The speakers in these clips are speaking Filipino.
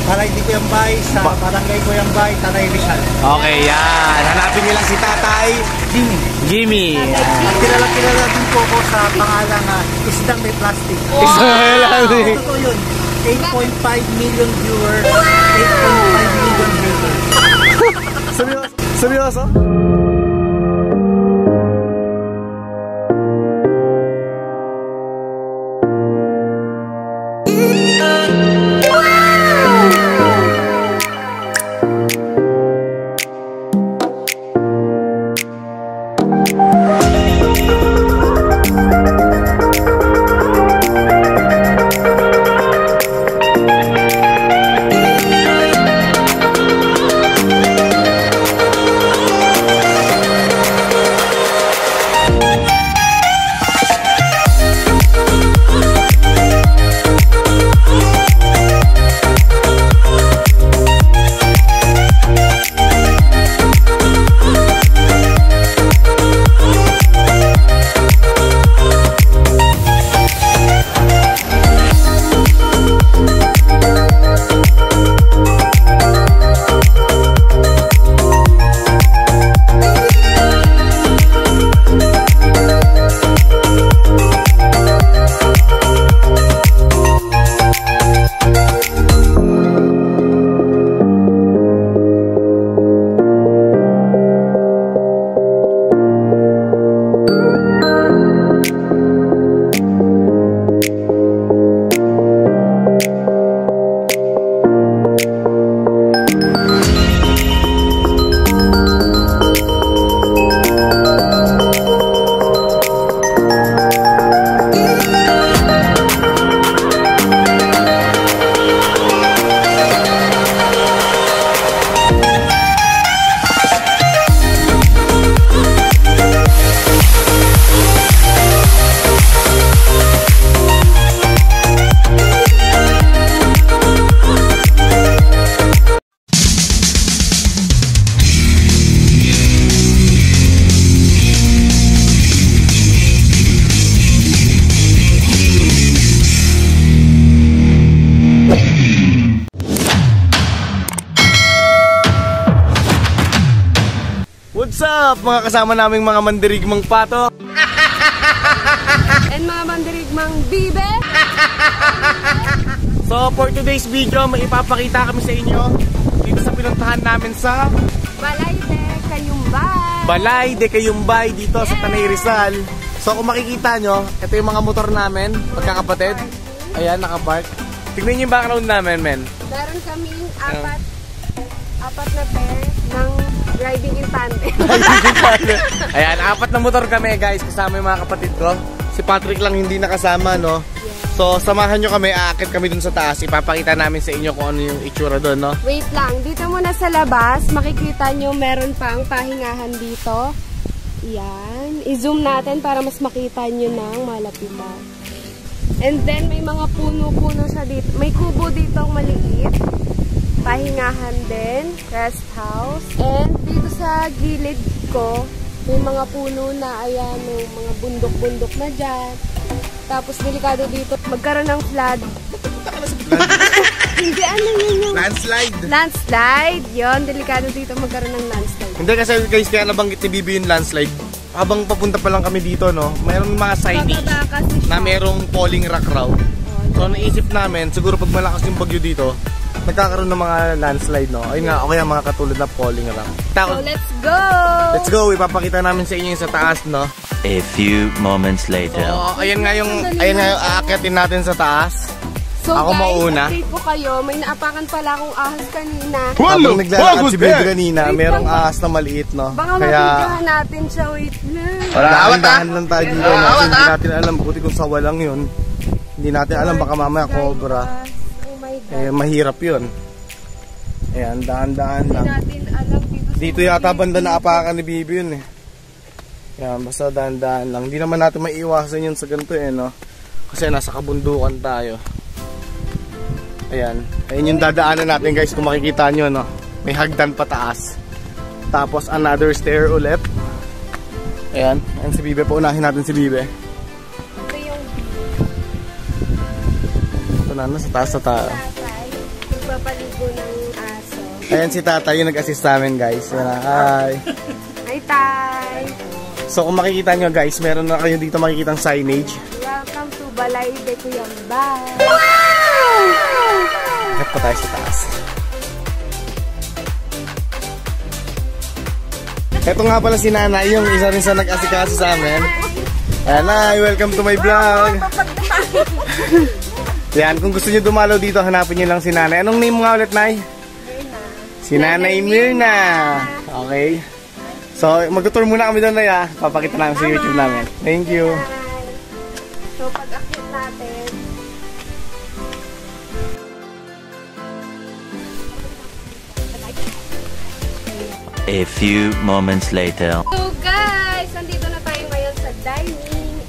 Balay di Kuyambay sa Barangay Kuyambay, Tanay Rizal. Okay, yan. Hanapin niyo lang si Tatay Jimmy. Kilala din po ko sa pangalang Isdang May Plastic. Totoo yun. 8.5 million viewers, 8.5 million viewers. Seryoso? What's up mga kasama naming mga mandirigmang pato and mga mandirigmang bibe. So for today's video, may ipapakita kami sa inyo dito sa pinuntahan namin sa Balay de Kayumbay. Balay de Kayumbay dito sa Tanay Rizal. So kung makikita nyo, ito yung mga motor namin, magkakapatid. Ayan, nakapark. Tignan nyo yung background namin, men. Meron kaming apat na pair ng riding in tandem. Ayan, 4 na motor kami guys, kasama yung mga kapatid ko. Si Patrick lang hindi nakasama, no? Yeah. So samahan nyo kami, aakit kami dun sa taas. Ipapakita namin sa inyo kung ano yung itsura dun, no? Wait lang, dito muna sa labas, makikita nyo meron pang pahingahan dito. Yan, i-zoom natin para mas makita nyo ng malapitan. And then may mga puno-puno siya dito. May kubo dito maliit. Pahingahan din, rest house. And dito sa gilid ko, may mga puno na, ayan, may mga bundok-bundok na dyan. Tapos delikado dito, magkaroon ng flood. Hindi, ano yun yung... Landslide! Landslide! Yun, delikado dito magkaroon ng landslide. Hindi kasi guys, kaya nabanggit ni Bibi yung landslide. Habang papunta pa lang kami dito, no, mayroong mga signage na mayroong falling rock raw. So naisip namin, siguro pag malakas yung bagyo dito, nagkakaroon ng mga landslide, no? Ayun nga, okay ang mga katulad na falling rock. So let's go! Let's go! Ipapakita namin sa inyo yung sa taas, no? A few moments later. So, ayan nga yung aakyatin natin sa taas. So ako guys, mauna. update po kayo, may naapakan pala akong ahas kanina. Habang naglalakad si Baby kanina, merong ahas na maliit, no? Baka mapidyohan natin siya, wait lang. Dahan-dahan lang tayo dito, no? Hindi natin alam, buti kung sawa lang yun. Hindi natin alam, baka mamaya cobra. Oh my God. Eh, mahirap yun. Ayan, dahan-dahan lang. Hindi natin alam Dito yata banda na apakan ni Bibi yun, eh. Ayan, basta dahan-dahan lang. Hindi naman natin maiiwasan yun sa ganito, eh, no? Kasi nasa kabundukan tayo. Ayan. Ayan yung dadaanan natin guys kung makikita nyo, no? May hagdan pataas. Tapos another stair ulit. Ayan. Ayan si Bibe. Paunahin natin si Bibe. Ito yung ito na, sa taas na tayo. magpapalinis dugo ng aso. Ayan si Tata, yung nag-assist namin guys. Yan na. Hi! Hi, Tay! So kung makikita nyo guys, meron na kayo dito makikitang signage. Welcome to Balay de Cuyambay. Kat pa tayo sa taas. Ito nga pala si Nanay, yung isa rin sa nag-asikaso sa amin. Ayan, Nay, welcome to my vlog. Yan, kung gusto nyo dumalaw dito, hanapin nyo lang si Nanay. Anong name mo nga ulit, Nay? Mirna. Si Nanay Mirna. Okay. So, mag-tour muna kami doon, Nay, ha? Papakita namin sa YouTube namin. Thank you. So, pag-akit natin. A few moments later. So guys, nandito na tayo ngayon sa dining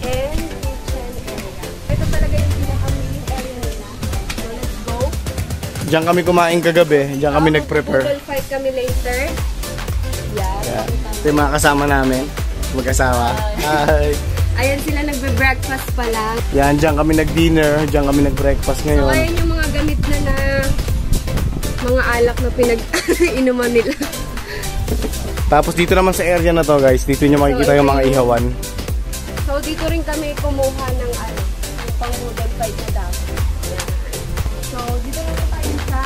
and kitchen area. Ito talaga yung pinaka-main area nila. So let's go. Diyan kami kumain kagabi. Diyan kami nag-prepare. Google fight kami later. Yan. Yeah. Ito yung mga kasama namin. Mag-asawa. Hi. Ayan sila nagbe-breakfast pa lang. Yan, diyan kami nag-dinner. Diyan kami nag-breakfast So ngayon. ayan yung mga gamit na mga alak na pinag-inuman nila. Tapos dito naman sa area na to guys, dito nyo makikita yung mga ihawan. So dito rin kami kumuha ng yung pang-Google fight na dapat. Ayan. So dito na tayo sa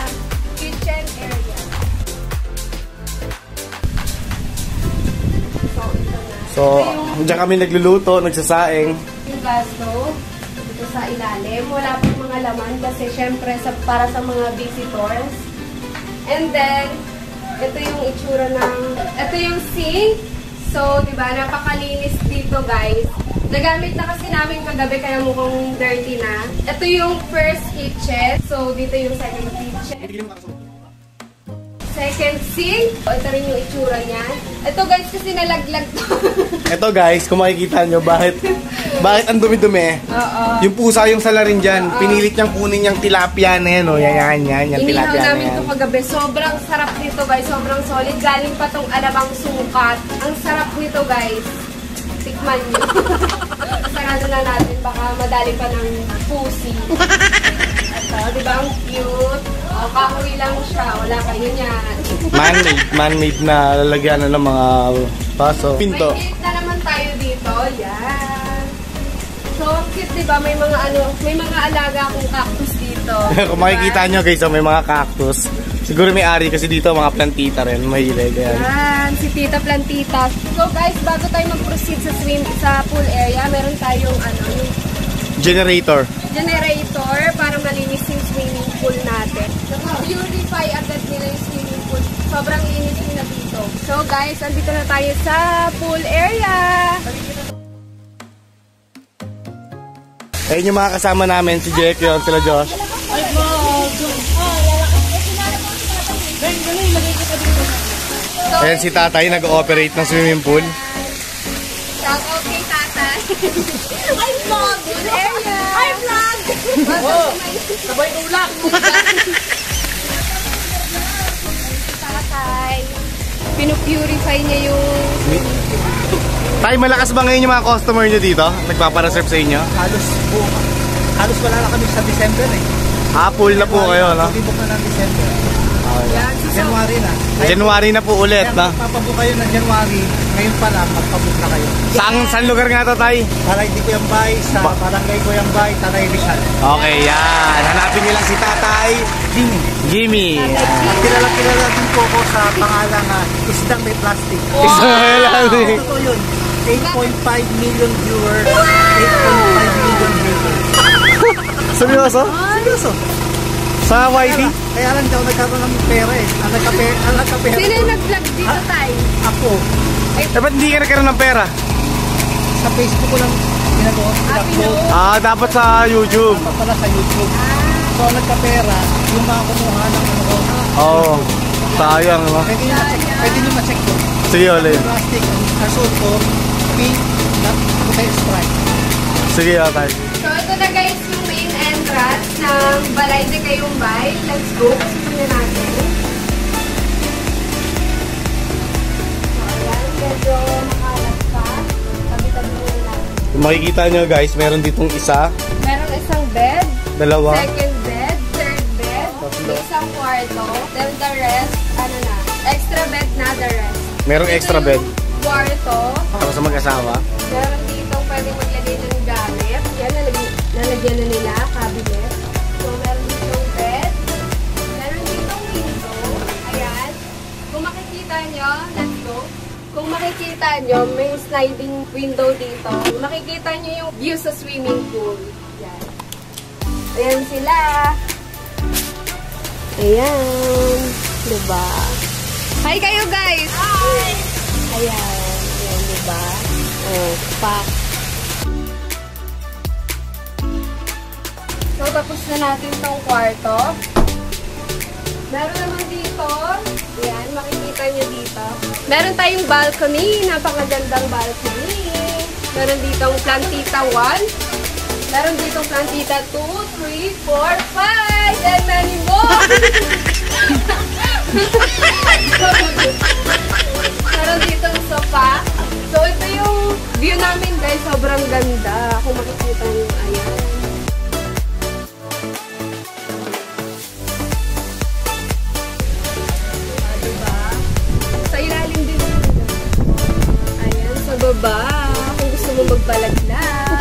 kitchen area. So ito na. So, diyan kami nagluluto, nagsasaing. Yung gas stove, dito sa ilalim. Wala pong mga laman kasi syempre para sa mga visitors. And then, ito yung itsura ng... Ito yung sink. So, diba, napakalinis dito, guys. Nagamit na kasi namin kagabi kaya mukhang dirty na. Ito yung first kitchen. So, dito yung second kitchen. Second sink. Ito rin yung itsura niya. Ito, guys, kasi nalaglag to. Ito guys, kung makikita nyo, bakit ang dumi-dumi? Oo. Yung pusa yung salarin dyan, pinilit niyang kunin yung tilapia na yan, o. Yan, Inihaw tilapia na namin yan. ito kagabi. Sobrang sarap nito, guys. Sobrang solid. Galing pa tong alabang sukat. Ang sarap nito, guys. Tikman nyo. Sarado na natin. Baka madali pa ng pusi. Ito, di ba? Ang cute. O, kahoy lang siya. Wala kayo niyan. Man-made na lalagyan ng mga paso. Pinto. May gate na naman tayo dito. Yan. So, ang cute, di ba? May mga alaga akong cactus dito. Kung makikita nyo guys, may mga cactus. Siguro may ari kasi dito mga plantita rin. Mahilig. Yan. Yan, si Tita Plantita. So guys, bago tayo mag-proceed sa pool area, meron tayong yung Generator. para malinis yung swimming pool natin. Purify agad nila yung swimming pool. Sobrang linis na dito. So guys, andito na tayo sa pool area. Ayun yung mga kasama namin, si Jack yun, sila Josh. Ayan si Tatay, nag-ooperate ng swimming pool. Shout out kay Tatay. I vlog! Pool area! I vlog! Sabay ulak! Tatay. Pinupurify niya yung... Tay, malakas ba ngayon yung mga customer nyo dito? Nagpaparaserve sa inyo? Halos wala na kami sa December eh. Full na po kayo, no? Pag-ibok na ng December. Yan, January na. January na po ulit, Kaya no? magpapabook kayo ng January, ngayon pa lang magpabook na kayo. Saan lugar nga to, Tay? Balay di Cuyambay, sa Barangay Cuyambay, Tanay Rizal. Okay, yan. Hanapin nyo lang si Tatay Jimmy. Kilala din po ako sa pangalang Isdang May Plastic. Totoo yun. 8.5 million viewers, 8.5 million viewers. Seryoso? Seryoso. Sa YT? Kaya lang daw nagkaroon ng pera eh. Ang nagkapera. Sino yung nag-vlog dito, Tay? Ako. Ba't hindi ka nagkaroon ng pera? Sa Facebook ko lang pinag-upload. Dapat sa YouTube. Dapat pala sa YouTube. So nagkapera, yung mga kumuha ng Oo. Sayang, no? Pwede nyo ma-check ko. Sige, ulit. Plastic, ang suot ko, pink, puti stripe. Sige, Tay. So, ito na guys yung main entrance ng Balay de Cuyambay. Let's go. Susunod na natin. So, ayan. Medyo makalat pa. Tabi-tabi muna natin. Kung makikita nyo guys, meron ditong isa, Meron isang bed. dalawa, Second bed. Third bed. May isang kwarto. kwarto. Then the rest, ano na, extra bed na the rest. Merong extra bed Kwarto. para sa mag-asawa. Meron dito pwede maglagay ng gamit. Yan, nalagyan na nila, cabinet. So, meron ditong bed. Meron ditong window. Ayan. Kung makikita nyo, let's go. Kung makikita nyo, may sliding window dito. Makikita nyo yung view sa swimming pool. Ayan. Ayan sila. Ayan. Diba? Hi kayo guys! Hi! Ayan. Ayan, diba? Oh, pak. So, tapos na natin tong kwarto. Meron naman dito. Ayan, makikita nyo dito. Meron tayong balcony. Napakagandang balcony. Meron ditong plantita 1. Meron ditong plantita 2, 3, 4, 5, and many more! Meron ditong sofa. So, ito yung view namin guys. Sobrang ganda. Kung makikita nyo, ayan. Diba? Sa ilalim din. Ayan, sa baba. Kung gusto mo magbalaglag.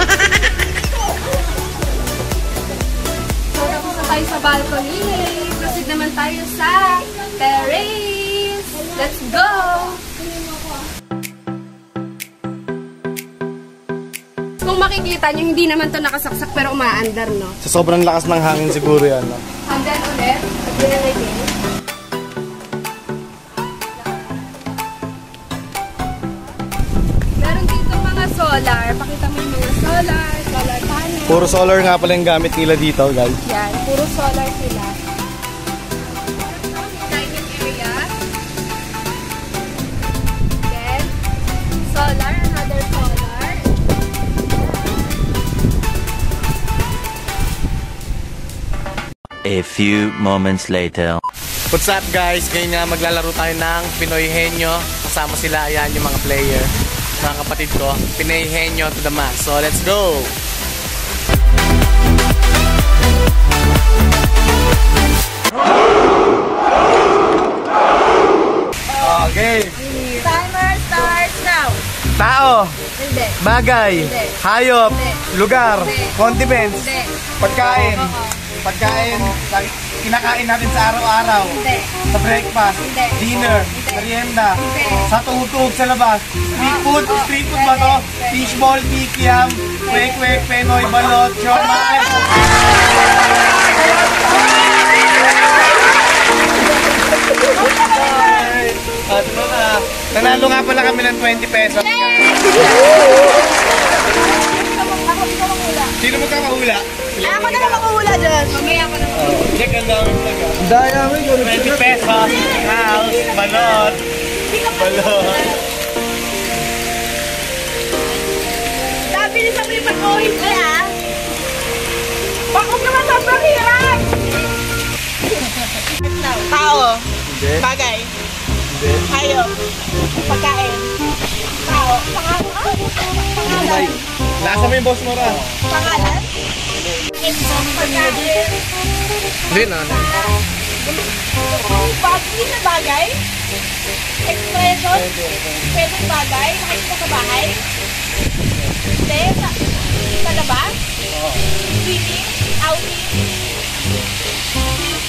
So, tapos na tayo sa balcony. Proceed naman tayo sa terrace. Let's go! Kung makikita nyo, hindi naman to nakasaksak pero umaandar, no? Sa sobrang lakas ng hangin siguro yan. No? Hanggang ulit. Pinalagay. Meron dito mga solar. Pakita mo yung mga solar panel. Puro solar nga pala yung gamit nila dito, guys. Yan, puro solar sila. Dining area. Then, solar, another solar. A few moments later. What's up guys? Ngayon nga maglalaro tayo ng Pinoy Henyo. Kasama sila, ayan yung mga player. Mga kapatid ko. Pinoy Henyo to the max. So let's go! Okay. Timer starts now. Tao, Hindi. bagay, Hindi. hayop, Hindi. lugar, Hindi. condiments, Hindi. pagkain, Oo. pagkain, kinakain natin sa araw-araw, Hindi. sa breakfast, Hindi. dinner, Hindi. merienda, Hindi. sa tugtog sa labas, street food ba to? Pwede. Fishball, kikiam, kwek-kwek, penoy, balot, siomay. At nanalo nga pala kami ng 20 pesos. Sino magkakahula? Ako na lang makuhula dyan. Mamaya ako na. Check ang dami talaga. Daya mo yung 20 pesos, house, balot. Balot. Sabi ni sa mga pag-uwin ko ah. Bakit naman sobrang hirap? Tao, Hindi. bagay, Hindi. hayop, pagkain, tao, pangalan, Lasa mo yung boss mo ra. pangalan, pagkain, Hindi na. bagay na bagay, expression, pwede bagay, nakikita sa bahay, hindi, sa labas, swimming, outing,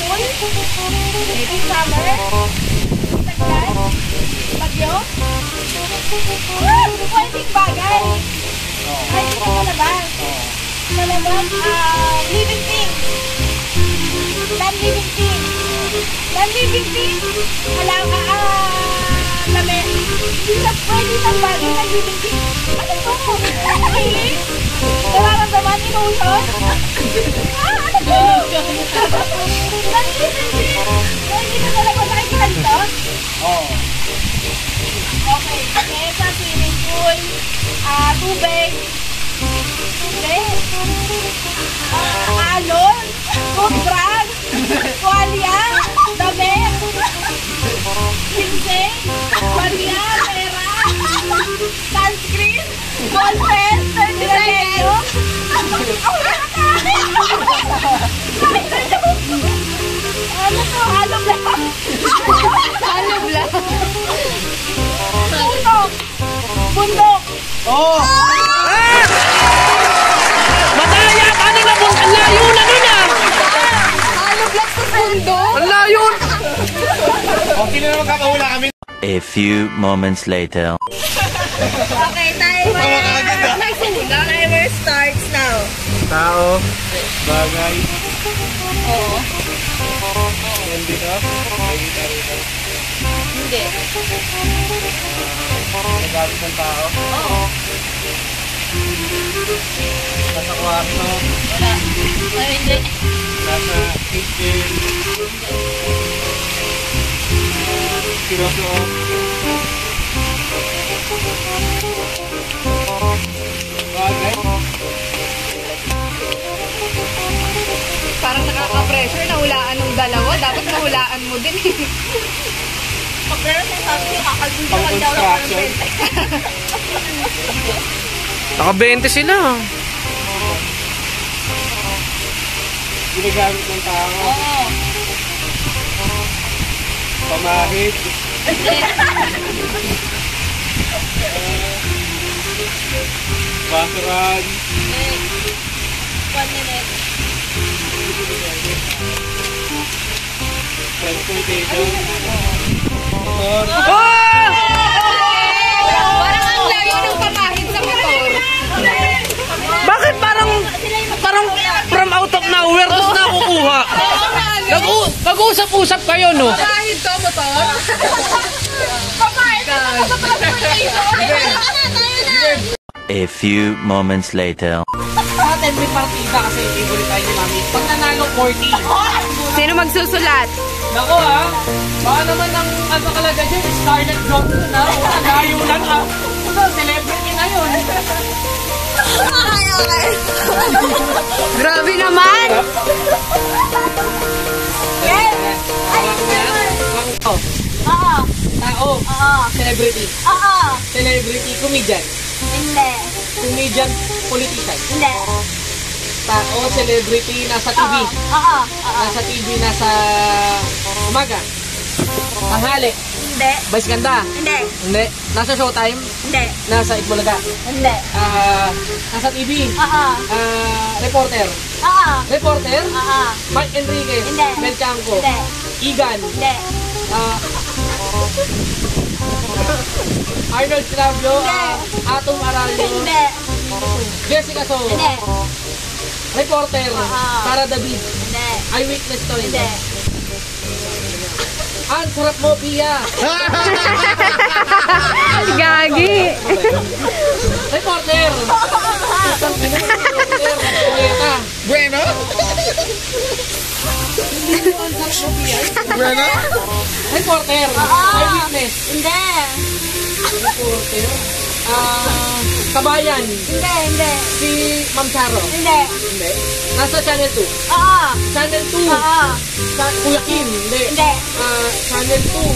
pool, maybe summer, taglan, bagyo, pwedeng bagay, nakikita sa labas, living thing, non-living thing, non-living thing, lame, hindi na pwede ng bagay na living thing. Ano to? Feeling? Nararamdaman, emotion? Ano to? Non-living thing? Hindi na talaga nakikita dito? Oo. Okay, mesa, swimming pool, tubig, hindi, alon, toothbrush, tuwalya, damit, pinsel, tuwalya, pera, sunscreen, ballpen, nilalagyo. Ano to? Halong Ano bla? Bundok! Bundok! Oh! Madaya! Paano na po? Ang layo na nun ah! Ano bla sa pundo? Ang layo! Okay na naman kakahula kami. A few moments later. Okay, timer! Timer starts now. Tao, bagay, Oo. yan dito, nakikita rito. Hindi. Nagalit ng tao. Oo. Nasa kwarto, Wala. Ay, hindi. nasa kitchen. Sinusuot. Bagay. Parang nakaka-pressure na hulaan ng dalawa. Dapat mahulaan mo din. Pero sinasabi ko, kakalbing ka daw ako ng Pang-construction. 20. Naka-20 sila. Ginagamit ng tao. Oo. Pamahid. Basuran. 1 minute. Transportation. Motor. Parang ang layo ng pamahid sa motor. Bakit parang from out of nowhere tapos nakukuha? Nag-uusap-usap kayo, no? Pamahid to, motor? Pamain ka na sa transportation. A few moments later. Sa atin may partida kasi favorite tayo ni Mami. Pag nanalo 40. Sino magsusulat? Nako ha, baka naman ang ano kalaga dyan, Scarlett Johansson ha. Ang layo lang ha. Ito, celebrity na yun. Grabe naman! Yes! Ay, Oh, Oo. tao, Oo. celebrity. Oo. Celebrity, comedian. Hindi. Comedian, politician. Hindi. Tao, celebrity, nasa TV. Oo. Oo. Nasa TV, nasa umaga. Tanghali. Hindi. Vice ganda. Hindi. Hindi. Nasa Showtime. Hindi. Nasa Itbulaga. Hindi. Nasa TV. Oo. Reporter. Oo. Reporter. Oo. Mark Enriquez. Hindi. Mel Chanco. Hindi. Igan. Hindi. Arnold Clavio. Hindi. Atom Aralio. Hindi. Jessica So. Hindi. Reporter. Sara David. Hindi. Eyewitness to. Hindi. Ang sarap mo, Pia. Gagi! Reporter. Isang reporter. Kuweta. Bueno? Ang sarap mo, Pia. Bueno? Reporter. Oo. Eyewitness. Hindi. Reporter. Kabayan. Hindi. Hindi. Si Ma'am Charo. Hindi. Hindi. Nasa Channel 2. Oo. Channel 2. Oo. Sa Kuya Kim. Hindi. Hindi. Channel 2.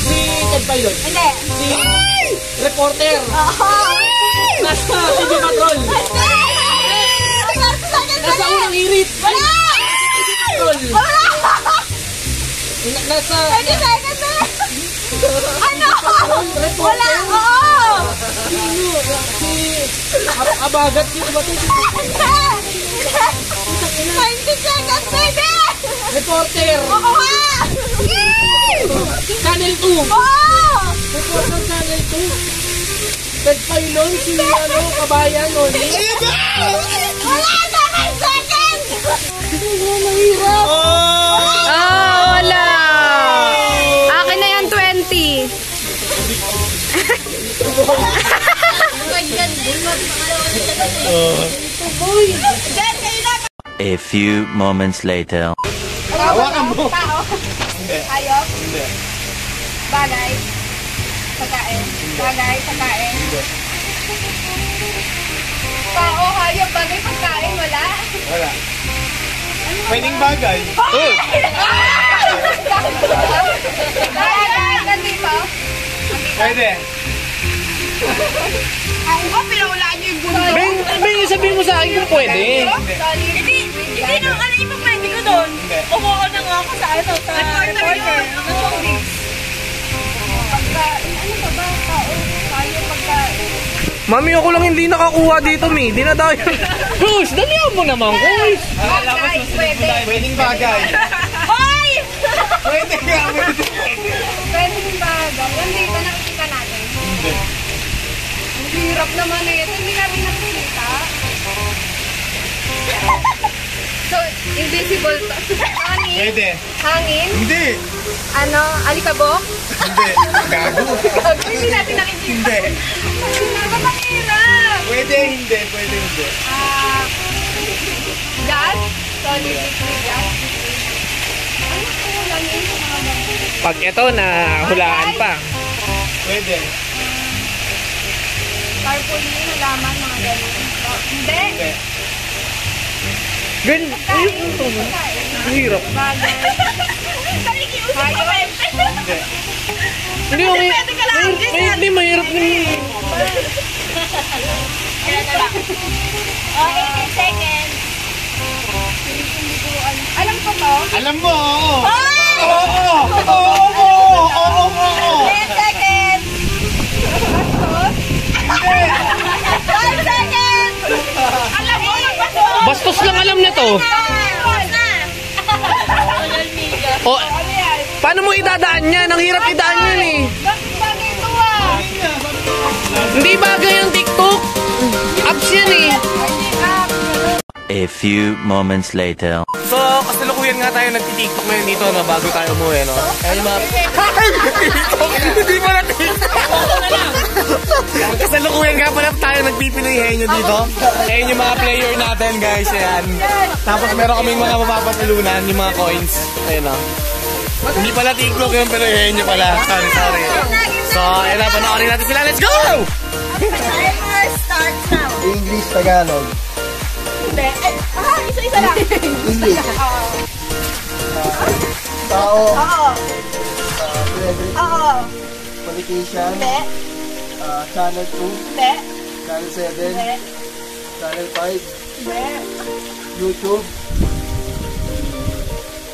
Si Ted Pilot. Hindi. Si Reporter. Oo. Nasa TV Patrol. Nasa Unang Hirit. Wala! Patrol. Wala! Nasa... 20 seconds na! Ano? Reporter. Wala! Oo! Si... Abagat yun ba ito? 20 seconds, baby! Reporter. Oo nga! Channel 2. Oo! Reporter Channel 2. Ted Pilot. Si Kabayan. Oli. Wala! 7 seconds! Mahirap. Oh, wala! Akin na yan, 20. A few moments later. Hawakan mo. Tao? Hayop? Hindi. Bagay? Pagkain? Bagay? Pagkain? Tao, hayop, bagay, pagkain, wala? Wala. Pwedeng bagay. Bagay, nandito? Pwede. Ay, pinaulaan niyo yung bundok. Bing, sabihin mo sa akin kung pwede. Hindi nung ano ipapwede ko nun. Umuha na nga ako sa ano, sa reporter. Pagkain, ano ba ba? Tayo pagkain. Mami, ako lang hindi nakakuha dito, Mi. Dinadayo. Cruz, dalihan mo naman, Cruz. Bagay, pwede. Pwedeng bagay. Hoy! Pwede nga, pwede. Pwedeng bagay. Yan dito, nakikita natin. Hindi. Ang hirap naman eh. Ito hindi namin nakikita. So, invisible to. Hangin? Pwede. Hangin? Hindi. Ano? Alikabok? Hindi. Gago. Hindi natin nakikita. Hindi. Ba't ang hirap? Pwede, hindi. Pwede, hindi. Gas? Solid liquid gas? Ano po lang yun sa mga bangko? Pag ito na hulaan pa. Pwede. Tarpaulin, halaman, mga ganun. Hindi. Hindi. Gan, ang hirap. Bagay. Nakikiusap ka ba? Hindi. Hindi, hindi, mahirap din. Kaya na lang. Oh, 18 seconds. Alam ko to. Alam mo, oo. Hoy! Oo! Oo! Oo! Oo! 10 seconds. 5 seconds. Alam mo, nagbaso. Bastos lang alam na to. O, paano mo idadaan yan? Ang hirap idaan yan eh. Bagay ito ah. Hindi bagay ang TikTok. Apps yan eh. A few moments later. So, kasalukuyan nga tayo nagti-TikTok ngayon dito, no, bago tayo umuwi, no? Ayan yung mga... Hindi pa na TikTok! Kasalukuyan nga pala tayo nagpipinoy henyo dito. Ayan yung mga player natin, guys, ayan. Tapos meron kaming mga mapapatulunan, yung mga coins. Ayan, no? Hindi pala TikTok yun, pero henyo pala. Sorry. So, ayan na, panoorin natin sila. Let's go! Timer starts now. English, Tagalog. Hindi. Isa-isa lang. English. Tao. Oo. Celebrity. Oo. Politician. Hindi. Channel 2. Hindi. Channel 7. Hindi. Channel 5. Hindi. YouTube.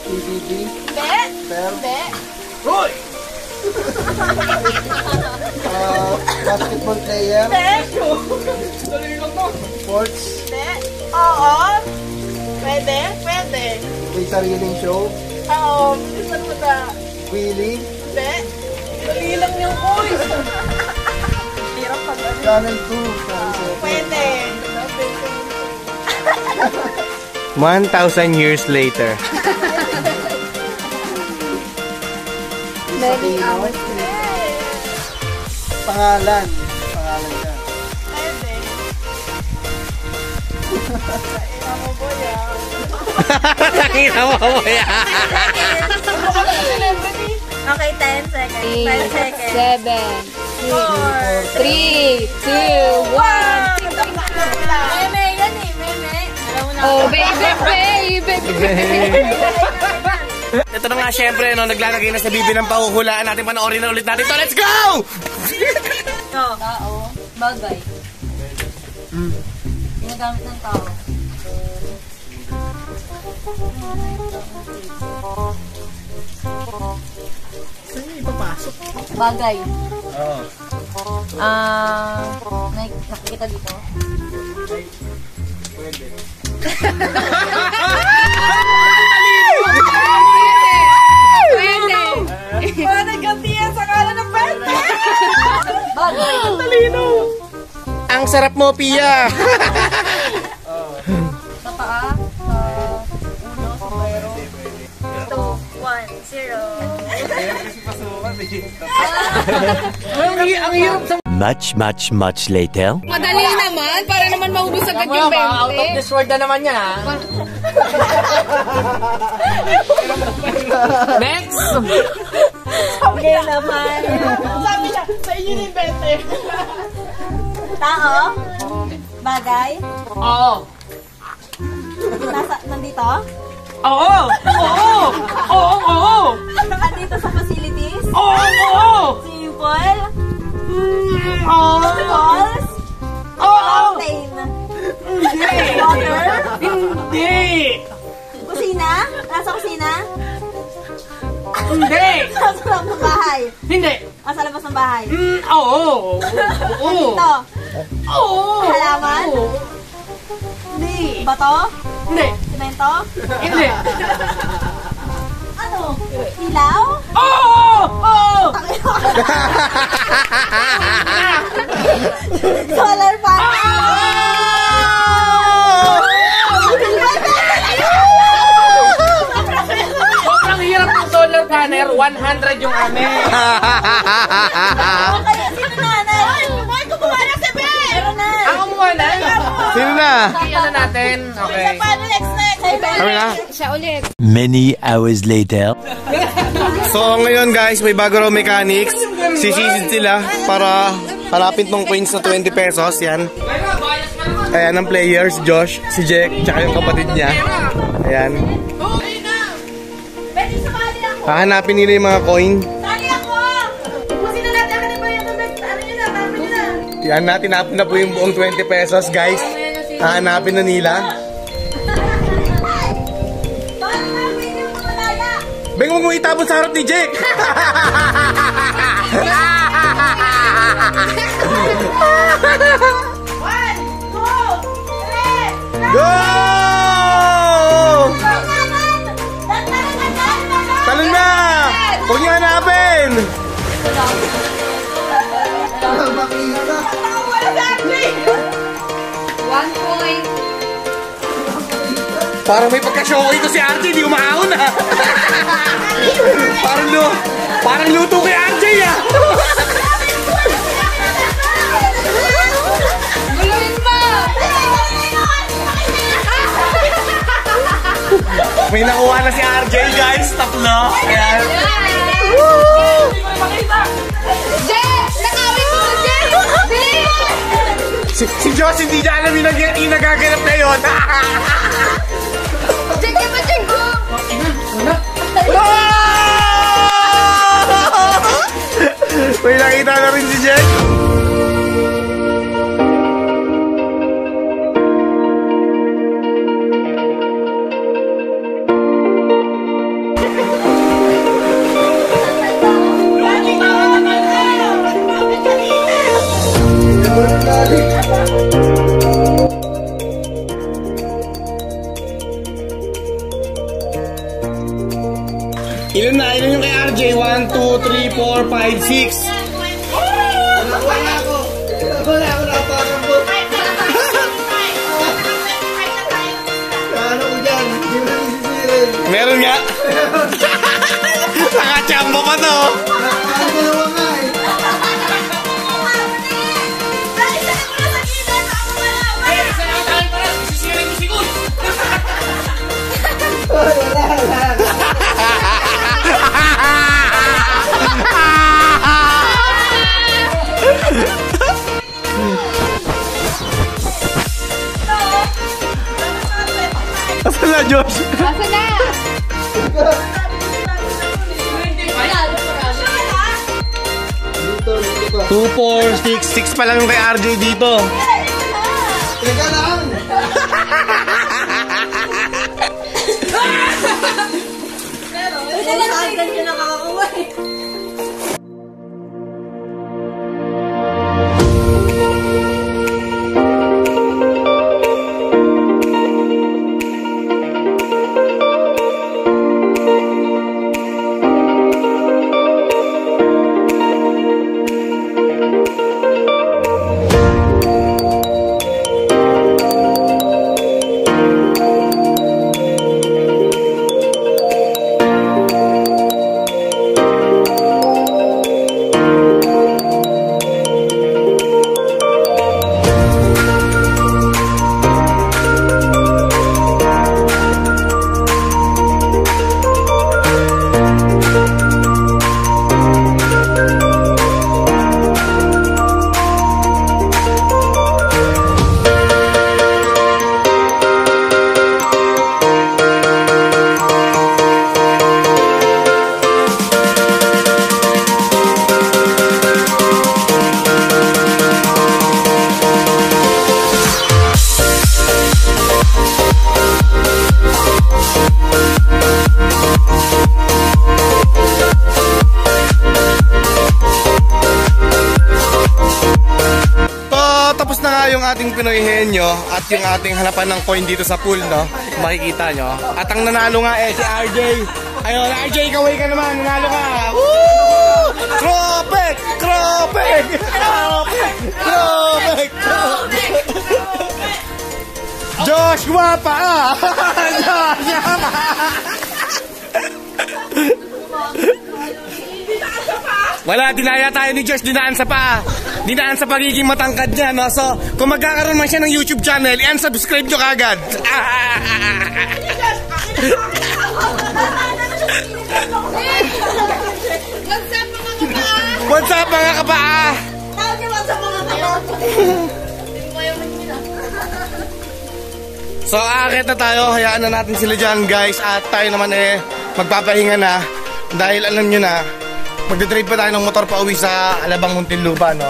TVB. Hindi. Bell. Hindi. Roy! Basketball player. Hindi. Sports. Hindi. Oo. Pwede. Pwede. May sariling show. Oo. Isa mo na. Willie. Hindi. Dali lang yung voice. Hirap pag ano. Channel 2. Channel 7. Pwede. 1,000 years later. Many hours. Pangalan. Pangalan niya. Pwede. Ina mo po yan. Tangina mo mo yan. Okay, 10 seconds. 5 seconds. 7, 4. 3, 2, 1. Meme yan eh, meme. Alam mo na. Oh, baby. Ito na nga syempre, no, naglalagay na sa bibi ng pahuhulaan natin. Panoorin na ulit natin to. Let's go! Tao. Bagay. Ginagamit ng tao. Saan niya ipapasok? Bagay. Oo. Nakikita dito. Pwede. Pwede. Wala naggantiyan sa kala ng pwede. Bagay. Ang sarap mo, Pia! Sa paa. Sa ulo. Sa bayro. 2, 1, 0. Much later. Madali naman, para naman maubos agad yung 20. Out of this world na naman yan, ha? Next! Okay naman. Sabi niya, sa inyo ni Bete. Tao? Bagay? Oo. Nandito? Oo! Oo! Oo! Oo! Nandito sa facilities? Oo! Oo! Simple? Oo! Balls? Oo! Fountain? Water? Hindi! Kusina? Nasa loob ng bahay. Hindi. Nasa labas ng bahay. Oo. Oo. Ito. Oo. Halaman? Oo. Hindi. Bato? Hindi. Semento? Hindi. Ano? Ilaw? Oo! Oo! Solar panel? Sobrang hirap ng solar panel. 100 yung amin. Kaya sino nanay? Ay, kumuha na si Ben! Meron na. Ako muna na. Sino na? Ano natin? Okay. Paano next? Kami na? Siya ulit. Many hours later. So ngayon guys, may bago raw mechanics. Sisisid sila para hanapin tong coins na 20 pesos. Yan. Ayan ang players, Josh, si Jack, tsaka yung kapatid niya. Ayan. Pwede sumali ako. Hahanapin nila yung mga coin. Sali ako! Ubusin na natin. Ano ba yung ano nyo na? Tama nyo na. Yan natin, hanapin na po yung buong 20 pesos guys. Hahanapin na nila. Bakit namin yung mga laya? Beng, huwag mo itapon sa harap ni Jack! One, two, three, Go! Talon na! Huwag niyo hanapin! One point. Parang may pagka-show ito si RJ, hindi umaahon ah! Parang luto kay RJ ah! Guluhin mo! May nakuha na si RJ guys, tatlo! Ayan. Jess! Nakawin mo! Jess! Bilis! Si Josh hindi niya alam yung nagaganap na yun! Jess, ka ba, Jess? May nakita na rin si Jack! Ilan na? Ilan yung kay RJ? 1, 2, 3, 4, 5, 6. Wala ako na parang po. Ano ko dyan? Hindi mo na isisirin. Meron nga. Nakachamba pa to. Nakakalawa nga eh. Asan na, Josh? Asa na? 2, 4, 6. 6 pa lang yung kay RJ dito. Teka lang! Agad yun nakakakuha eh. ating Pinoy Henyo at yung ating hanapan ng coin dito sa pool, no? Makikita nyo. At ang nanalo nga si RJ. Ayun, RJ, kaway ka naman. Nanalo ka. Woo! Kropek! Kropek! Kropek! Kropek! Joshua pa! Joshua pa! Wala, dinaya tayo ni Josh, dinaan sa pa. Dinaan sa pagiging matangkad niya, no? So, kung magkakaroon man siya ng YouTube channel, i-unsubscribe nyo kagad. What's up mga kapaa? So, aakit na tayo. Hayaan na natin sila dyan, guys. At tayo naman magpapahinga na. Dahil alam nyo na, magdadrive pa tayo ng motor pa uwi sa Alabang Muntinlupa, no?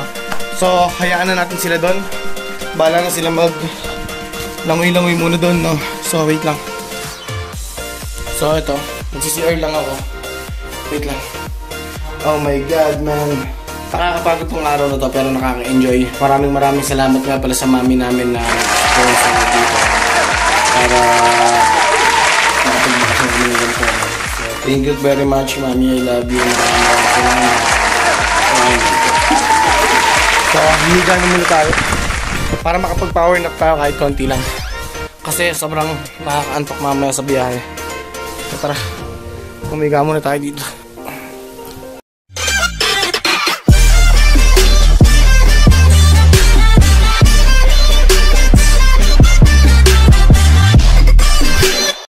So, hayaan na natin sila doon. Bala na sila langoy-langoy muna doon, no? So, wait lang. So, ito. Mag-CCR lang ako. Wait lang. Oh my God, man. Nakakapagod tong araw na to, pero nakaka-enjoy. Maraming salamat nga pala sa mami namin na sponsor dito. Para nakapagbukas ng ganito. So, thank you very much, mami. I love you. Maraming salamat. So, hihiga na muna tayo para makapag-power nap tayo kahit konti lang. Kasi sobrang nakaka-antok mamaya sa biyahe. So, tara. Humiga muna tayo dito.